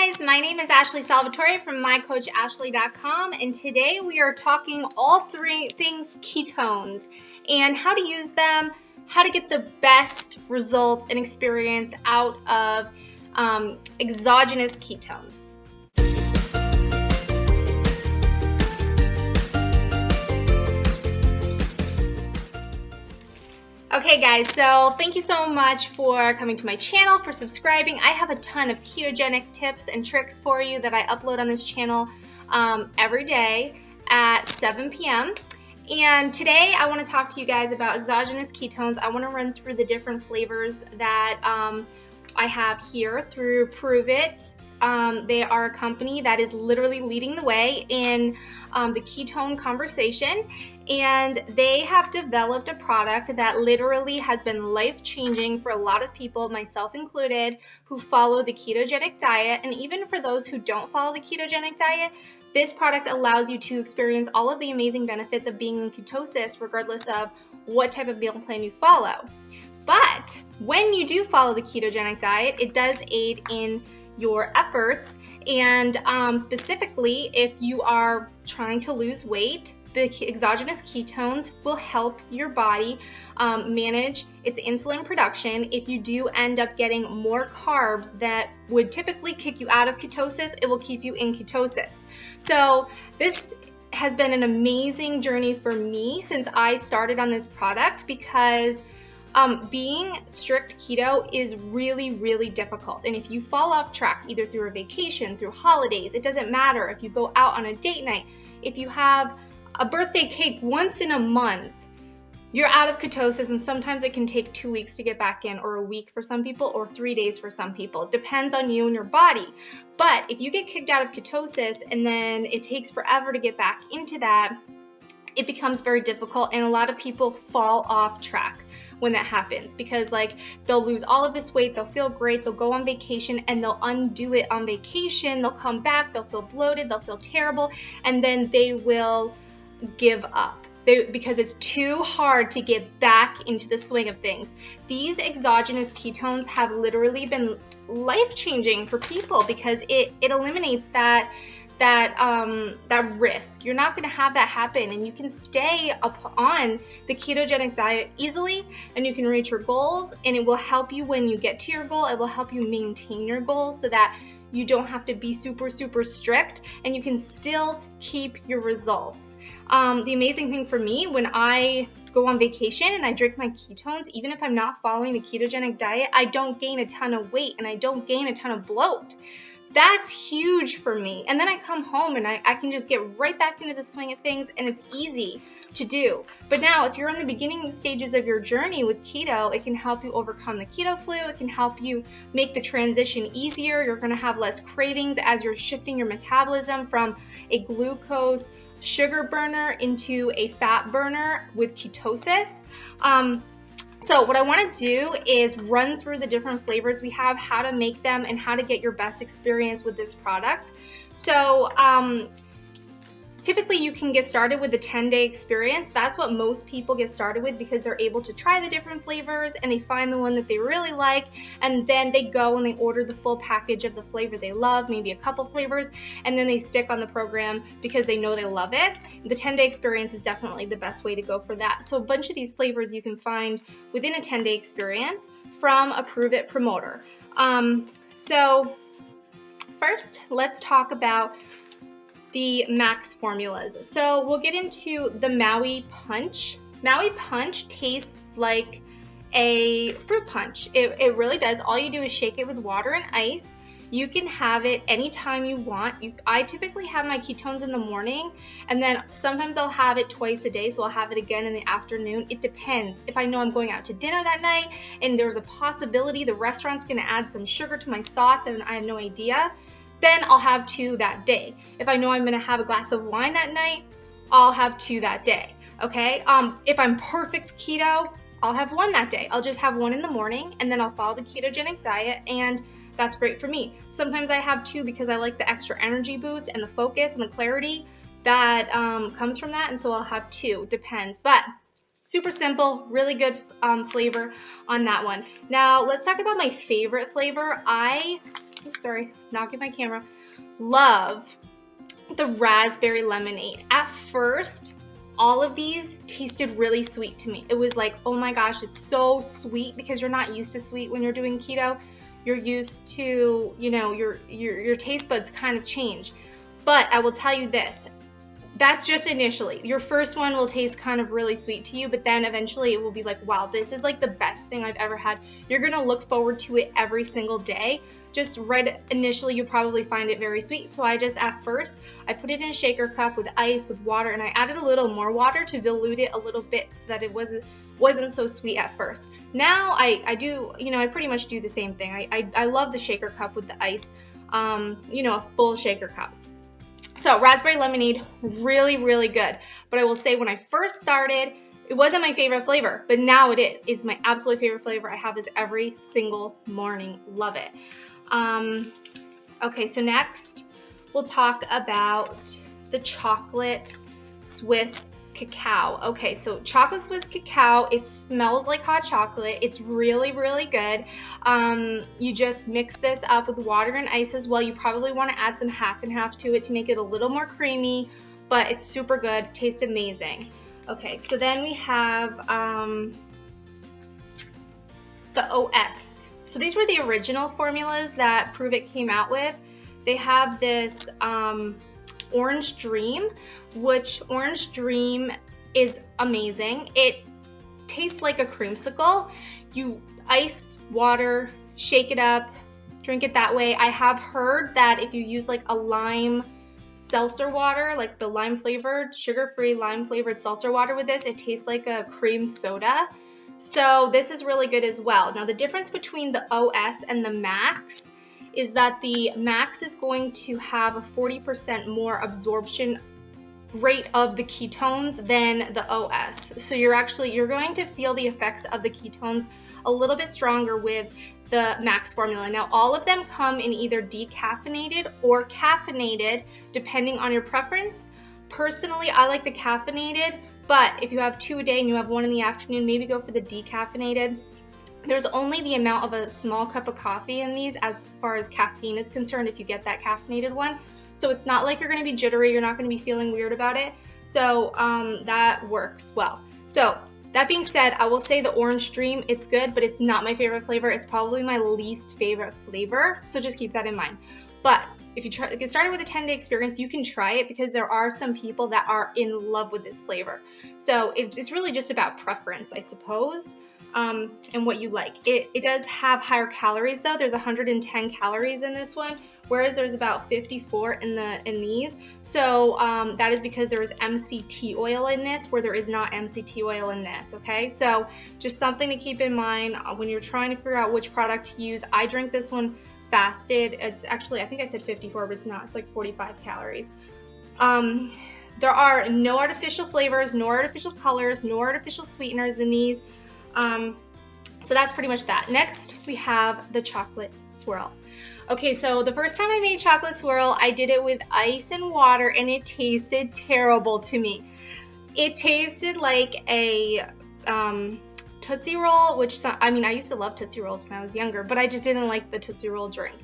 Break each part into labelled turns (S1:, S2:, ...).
S1: guys, my name is Ashley Salvatori from mycoachashley.com, and today we are talking all three things ketones and how to use them, how to get the best results and experience out of exogenous ketones. Okay guys, so thank you so much for coming to my channel, for subscribing. I have a ton of ketogenic tips and tricks for you that I upload on this channel every day at 7 p.m. And today I want to talk to you guys about exogenous ketones. I want to run through the different flavors that I have here through Pruvit. They are a company that is literally leading the way in the ketone conversation, and they have developed a product that literally has been life-changing for a lot of people, myself included, who follow the ketogenic diet. And even for those who don't follow the ketogenic diet, this product allows you to experience all of the amazing benefits of being in ketosis regardless of what type of meal plan you follow. But when you do follow the ketogenic diet, it does aid in your efforts, and specifically if you are trying to lose weight, the exogenous ketones will help your body manage its insulin production. If you do end up getting more carbs that would typically kick you out of ketosis, it will keep you in ketosis. So this has been an amazing journey for me since I started on this product, because being strict keto is really, really difficult. And if you fall off track, either through a vacation, through holidays, it doesn't matter. If you go out on a date night, if you have a birthday cake once in a month, you're out of ketosis, and sometimes it can take 2 weeks to get back in, or a week for some people, or 3 days for some people. It depends on you and your body. But if you get kicked out of ketosis and then it takes forever to get back into that, it becomes very difficult, and a lot of people fall off track when that happens, because they'll lose all of this weight, they'll feel great, they'll go on vacation and they'll undo it on vacation, they'll come back, they'll feel bloated, they'll feel terrible, and then they will give up because it's too hard to get back into the swing of things. These exogenous ketones have literally been life-changing for people because it eliminates that risk. You're not going to have that happen, and you can stay up on the ketogenic diet easily, and you can reach your goals, and it will help you when you get to your goal. It will help you maintain your goal so that you don't have to be super, super strict, and you can still keep your results. The amazing thing for me, when I go on vacation and I drink my ketones, even if I'm not following the ketogenic diet, I don't gain a ton of weight and I don't gain a ton of bloat. That's huge for me. And then I come home and I can just get right back into the swing of things, and it's easy to do. But now, if you're in the beginning stages of your journey with keto, it can help you overcome the keto flu. It can help you make the transition easier. You're going to have less cravings as you're shifting your metabolism from a glucose sugar burner into a fat burner with ketosis. So what I want to do is run through the different flavors we have, how to make them, and how to get your best experience with this product. So typically you can get started with the 10-day experience. That's what most people get started with, because they're able to try the different flavors and they find the one that they really like, and then they go and they order the full package of the flavor they love, maybe a couple flavors, and then they stick on the program because they know they love it. The 10-day experience is definitely the best way to go for that. So a bunch of these flavors you can find within a 10-day experience from a Pruvit promoter. So first, let's talk about the max formulas. So we'll get into the Maui Punch. Maui Punch tastes like a fruit punch. It really does. All you do is shake it with water and ice. You can have it anytime you want. I typically have my ketones in the morning, and then sometimes I'll have it twice a day, so I'll have it again in the afternoon. It depends. If I know I'm going out to dinner that night and there's a possibility the restaurant's going to add some sugar to my sauce and I have no idea, then I'll have 2 that day. If I know I'm going to have a glass of wine that night, I'll have 2 that day, okay? If I'm perfect keto, I'll have 1 that day. I'll just have 1 in the morning, and then I'll follow the ketogenic diet, and that's great for me. Sometimes I have 2 because I like the extra energy boost and the focus and the clarity that comes from that, and so I'll have 2. Depends, but super simple, really good flavor on that one. Now, let's talk about my favorite flavor. I oops, sorry, knocking my camera, love the raspberry lemonade. At first, all of these tasted really sweet to me. It was like, oh my gosh, it's so sweet, because you're not used to sweet when you're doing keto. You're used to, you know, your taste buds kind of change. But I will tell you this, that's just initially. Your first one will taste kind of really sweet to you, but then eventually it will be like, wow, this is like the best thing I've ever had. You're gonna look forward to it every single day. Just right initially, you probably find it very sweet. So at first, I put it in a shaker cup with ice, with water, and I added a little more water to dilute it a little bit so that it wasn't so sweet at first. Now I do, you know, I pretty much do the same thing. I love the shaker cup with the ice, you know, a full shaker cup. So raspberry lemonade, really, really good. But I will say, when I first started, it wasn't my favorite flavor, but now it is. It's my absolute favorite flavor. I have this every single morning. Love it. Okay, so next we'll talk about the chocolate Swiss cacao. Okay, so chocolate Swiss cacao, it smells like hot chocolate. It's really, really good. You just mix this up with water and ice as well. You probably want to add some half and half to it to make it a little more creamy, but it's super good. Tastes amazing. Okay, so then we have the OS. So these were the original formulas that Pruvit came out with. They have this Orange Dream, which Orange Dream is amazing. It tastes like a creamsicle. You ice water, shake it up, drink it that way. I have heard that if you use like a lime seltzer water, like the lime flavored, sugar-free lime flavored seltzer water with this, it tastes like a cream soda. So this is really good as well. Now the difference between the OS and the Max is that the Max is going to have a 40% more absorption rate of the ketones than the OS. So you're going to feel the effects of the ketones a little bit stronger with the Max formula. Now all of them come in either decaffeinated or caffeinated, depending on your preference. Personally, I like the caffeinated, but if you have 2 a day and you have 1 in the afternoon, maybe go for the decaffeinated. There's only the amount of a small cup of coffee in these as far as caffeine is concerned if you get that caffeinated one. So it's not like you're going to be jittery, you're not going to be feeling weird about it. So that works well. So that being said, I will say the Orange Dream, it's good, but it's not my favorite flavor. It's probably my least favorite flavor. So just keep that in mind. But if you get started with a 10-day experience, you can try it, because there are some people that are in love with this flavor. So it's really just about preference, I suppose. And what you like. It does have higher calories though. There's 110 calories in this one, whereas there's about 54 in these. So that is because there is MCT oil in this, where there is not MCT oil in this. Okay, so just something to keep in mind when you're trying to figure out which product to use. I drink this one fasted. It's actually, I think I said 54, but it's not. It's like 45 calories. There are no artificial flavors, no artificial colors, no artificial sweeteners in these. So that's pretty much that. Next, we have the chocolate swirl. Okay, so the first time I made chocolate swirl, I did it with ice and water, and it tasted terrible to me. It tasted like a Tootsie Roll, I used to love Tootsie Rolls when I was younger, but I just didn't like the Tootsie Roll drink.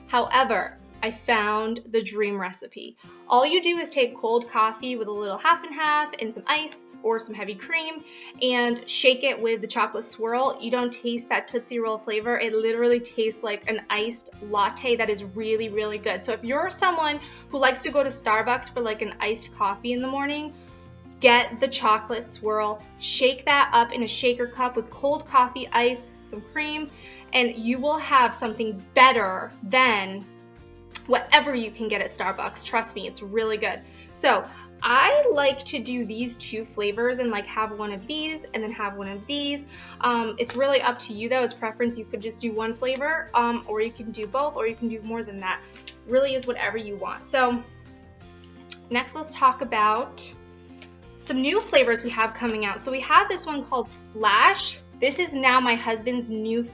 S1: However, I found the dream recipe. All you do is take cold coffee with a little half and half and some ice or some heavy cream and shake it with the chocolate swirl. You don't taste that Tootsie Roll flavor. It literally tastes like an iced latte that is really, really good. So if you're someone who likes to go to Starbucks for like an iced coffee in the morning, get the chocolate swirl, shake that up in a shaker cup with cold coffee, ice, some cream, and you will have something better than whatever you can get at Starbucks. Trust me, it's really good. So I like to do these two flavors and like have one of these and then have one of these. It's really up to you though. It's preference. You could just do one flavor, or you can do both, or you can do more than that. Really is whatever you want. So next, let's talk about some new flavors we have coming out. So we have this one called Splash. This is now my husband's new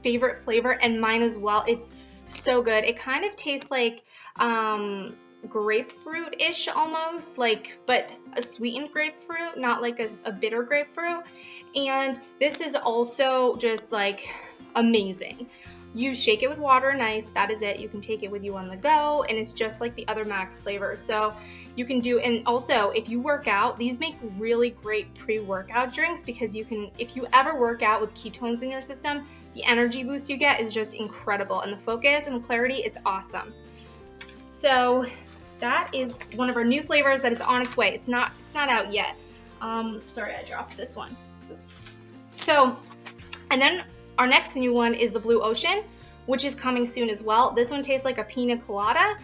S1: favorite flavor, and mine as well. It's so good. It kind of tastes like grapefruit-ish almost, but a sweetened grapefruit, not like a bitter grapefruit. And this is also just like amazing. You shake it with water and ice. That is it. You can take it with you on the go, and it's just like the other Max flavors. So you can do, and also if you work out, these make really great pre-workout drinks, because you can, if you ever work out with ketones in your system, the energy boost you get is just incredible, and the focus and the clarity, it's awesome. So that is one of our new flavors that is on its way. It's not out yet. Sorry, I dropped this one. Oops. So, and then our next new one is the Blue Ocean, which is coming soon as well. This one tastes like a pina colada,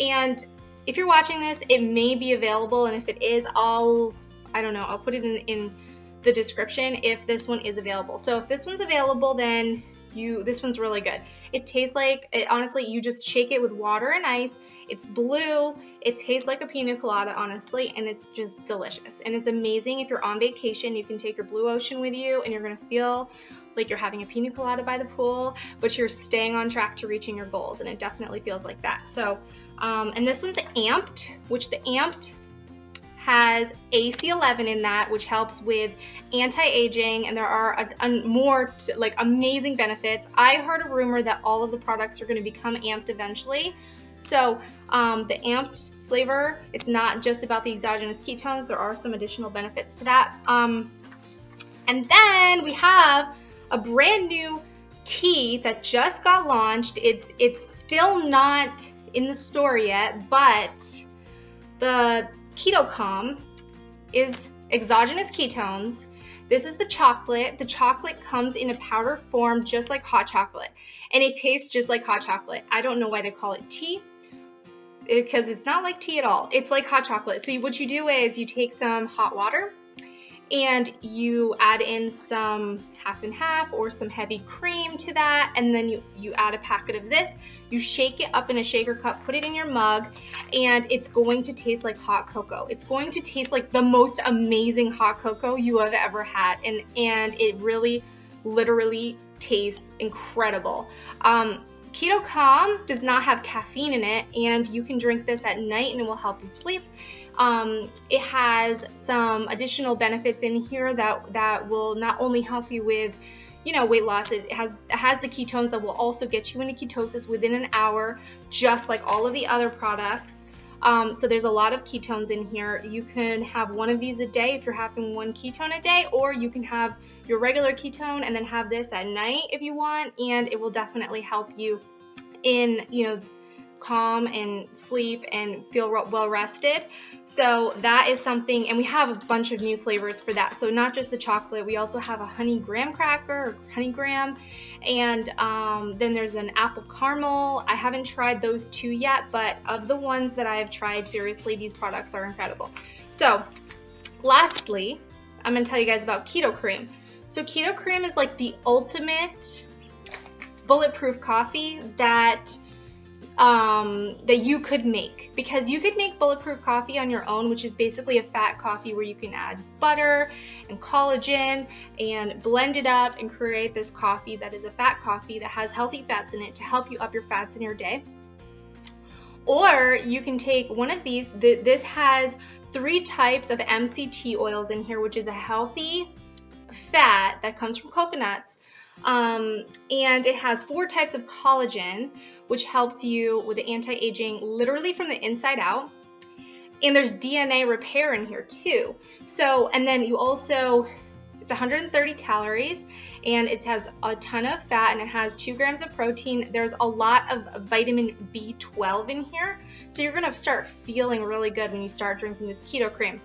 S1: and if you're watching this, it may be available, and if it is, I'll put it in the description if this one is available. So if this one's available, then this one's really good. It tastes like, honestly, you just shake it with water and ice. It's blue. It tastes like a pina colada, honestly, and it's just delicious. And it's amazing if you're on vacation. You can take your Blue Ocean with you, and you're going to feel like you're having a pina colada by the pool, but you're staying on track to reaching your goals, and it definitely feels like that. So, and this one's Amped, which the Amped has AC11 in that, which helps with anti-aging, and there are more amazing benefits. I heard a rumor that all of the products are going to become Amped eventually. So the Amped flavor, it's not just about the exogenous ketones. There are some additional benefits to that. And then we have a brand new tea that just got launched. It's still not in the store yet, but the Keto Calm is exogenous ketones. This is the chocolate. The chocolate comes in a powder form just like hot chocolate, and it tastes just like hot chocolate. I don't know why they call it tea, because it's not like tea at all. It's like hot chocolate. So what you do is you take some hot water and you add in some half and half or some heavy cream to that, and then you add a packet of this. You shake it up in a shaker cup, put it in your mug, and it's going to taste like hot cocoa. It's going to taste like the most amazing hot cocoa you have ever had, and it really literally tastes incredible. Keto Calm does not have caffeine in it, and you can drink this at night and it will help you sleep. It has some additional benefits in here that will not only help you with, weight loss. It has the ketones that will also get you into ketosis within an hour, just like all of the other products. So there's a lot of ketones in here. You can have one of these a day if you're having one ketone a day, or you can have your regular ketone and then have this at night if you want, and it will definitely help you in, calm and sleep and feel well rested. So that is something, and we have a bunch of new flavors for that. So not just the chocolate, we also have a honey graham cracker, or honey graham, and then there's an apple caramel. I haven't tried those two yet, but of the ones that I have tried, seriously, these products are incredible. So lastly, I'm going to tell you guys about Keto Cream. So Keto Cream is like the ultimate bulletproof coffee that you could make, because you could make bulletproof coffee on your own, which is basically a fat coffee where you can add butter and collagen and blend it up and create this coffee that is a fat coffee that has healthy fats in it to help you up your fats in your day. Or you can take one of these. This has 3 types of MCT oils in here, which is a healthy fat that comes from coconuts. And it has 4 types of collagen, which helps you with the anti-aging literally from the inside out. And there's DNA repair in here too. So, and then you also, it's 130 calories, and it has a ton of fat, and it has 2 grams of protein. There's a lot of vitamin B12 in here. So you're going to start feeling really good when you start drinking this Keto Cream.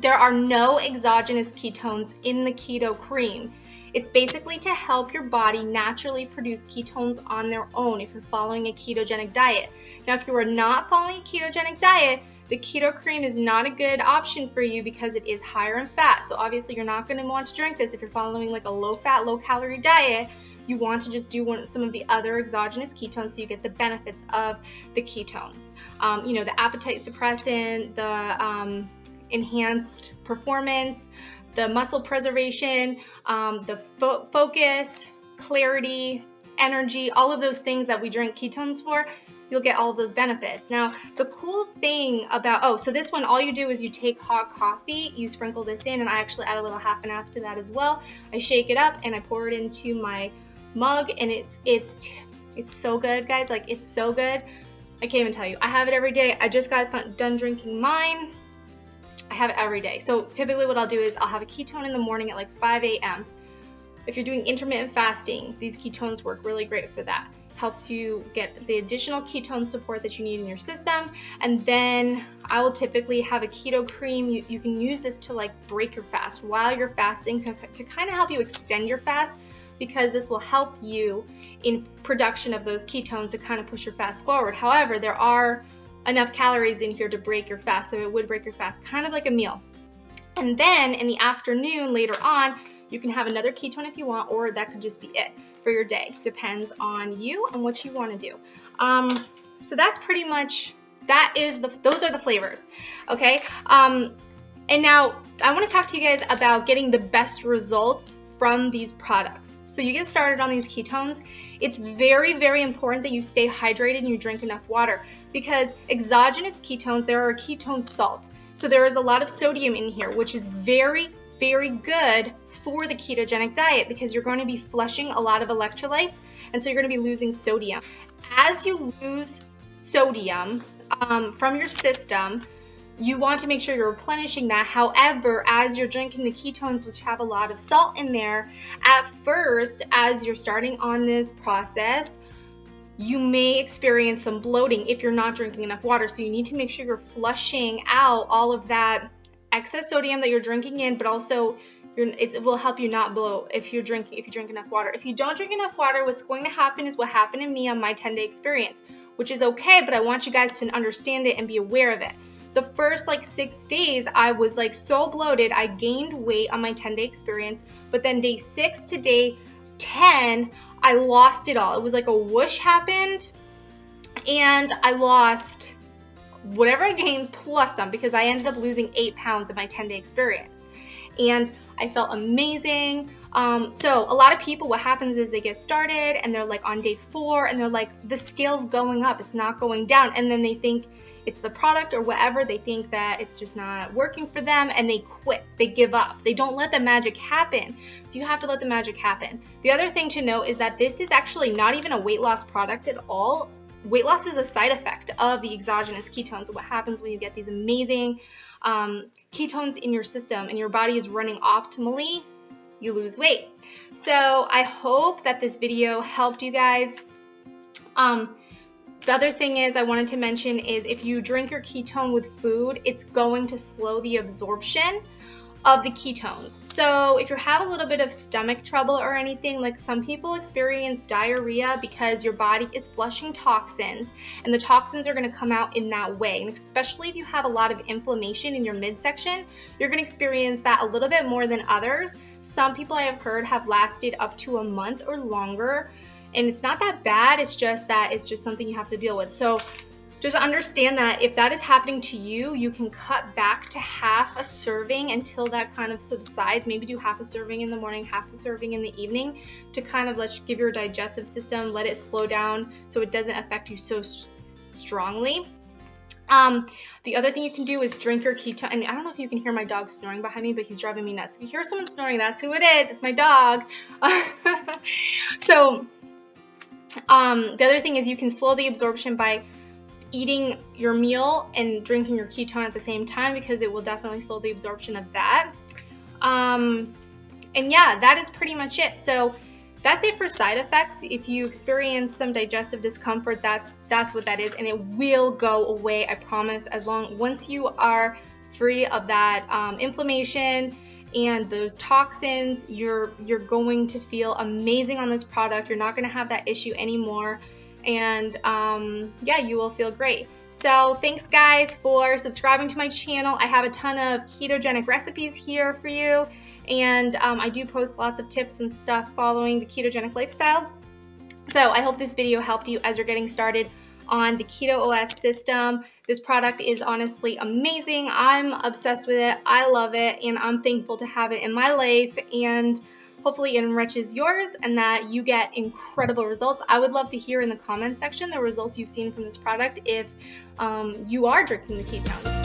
S1: There are no exogenous ketones in the Keto Cream. It's basically to help your body naturally produce ketones on their own if you're following a ketogenic diet. Now, if you are not following a ketogenic diet, the Keto Cream is not a good option for you because it is higher in fat. So obviously you're not going to want to drink this if you're following like a low-fat, low-calorie diet. You want to just do some of the other exogenous ketones so you get the benefits of the ketones. The appetite suppressant, the enhanced performance, the muscle preservation, the focus, clarity, energy, all of those things that we drink ketones for, you'll get all of those benefits. Now, the cool thing about, so this one, all you do is you take hot coffee, you sprinkle this in, and I actually add a little half and half to that as well. I shake it up and I pour it into my mug, and it's It's so good, guys. Like, it's so good. I can't even tell you. I have it every day. I just got done drinking mine. I have it every day. So typically what I'll do is I'll have a ketone in the morning at like 5 a.m. If you're doing intermittent fasting, these ketones work really great for that. Helps you get the additional ketone support that you need in your system. And then I will typically have a keto cream. You can use this to like break your fast while you're fasting to kind of help you extend your fast, because this will help you in production of those ketones to kind of push your fast forward. However, there are enough calories in here to break your fast, so it would break your fast kind of like a meal. And then in the afternoon, later on, you can have another ketone if you want, or that could just be it for your day. Depends on you and what you want to do. So that's pretty much, those are the flavors, okay? And now I want to talk to you guys about getting the best results from these products. So you get started on these ketones. It's very, very important that you stay hydrated and you drink enough water, because exogenous ketones, there are a ketone salt. So there is a lot of sodium in here, which is very, very good for the ketogenic diet, because you're going to be flushing a lot of electrolytes, and so you're going to be losing sodium. As you lose sodium from your system, you want to make sure you're replenishing that. However, as you're drinking the ketones, which have a lot of salt in there, at first, as you're starting on this process, you may experience some bloating if you're not drinking enough water. So you need to make sure you're flushing out all of that excess sodium that you're drinking in, but also it will help you not bloat if you drink enough water. If you don't drink enough water, what's going to happen is what happened to me on my 10-day experience, which is okay, but I want you guys to understand it and be aware of it. The first like 6 days, I was like so bloated. I gained weight on my 10-day experience, but then day 6 to day 10, I lost it all. It was like a whoosh happened, and I lost whatever I gained plus some, because I ended up losing 8 pounds in my 10-day experience. And I felt amazing. So a lot of people, what happens is they get started and they're like on day 4 and they're like, the scale's going up, it's not going down. And then they think it's the product or whatever. They think that it's just not working for them and they quit. They give up. They don't let the magic happen. So you have to let the magic happen. The other thing to note is that this is actually not even a weight loss product at all. Weight loss is a side effect of the exogenous ketones. What happens when you get these amazing ketones in your system and your body is running optimally, you lose weight. So I hope that this video helped you guys. The other thing is I wanted to mention is if you drink your ketone with food, it's going to slow the absorption of the ketones. So if you have a little bit of stomach trouble or anything, like some people experience diarrhea because your body is flushing toxins, and the toxins are going to come out in that way. And especially if you have a lot of inflammation in your midsection, you're going to experience that a little bit more than others. Some people I have heard have lasted up to a month or longer, and it's not that bad. It's just something you have to deal with. So just understand that if that is happening to you, you can cut back to half a serving until that kind of subsides. Maybe do half a serving in the morning, half a serving in the evening, to kind of give your digestive system, let it slow down so it doesn't affect you so strongly. The other thing you can do is drink your ketone. And I don't know if you can hear my dog snoring behind me, but he's driving me nuts. If you hear someone snoring, that's who it is. It's my dog. So the other thing is you can slow the absorption by eating your meal and drinking your ketone at the same time, because it will definitely slow the absorption of that. And yeah, that is pretty much it. So that's it for side effects. If you experience some digestive discomfort, that's what that is, and it will go away, I promise. Once you are free of that inflammation and those toxins, you're going to feel amazing on this product. You're not going to have that issue anymore. And yeah, you will feel great. So thanks guys for subscribing to my channel. I have a ton of ketogenic recipes here for you, and I do post lots of tips and stuff following the ketogenic lifestyle. So I hope this video helped you as you're getting started on the Keto OS system. This product is honestly amazing. I'm obsessed with it. I love it, and I'm thankful to have it in my life, and hopefully it enriches yours and that you get incredible results. I would love to hear in the comments section the results you've seen from this product if you are drinking the ketones.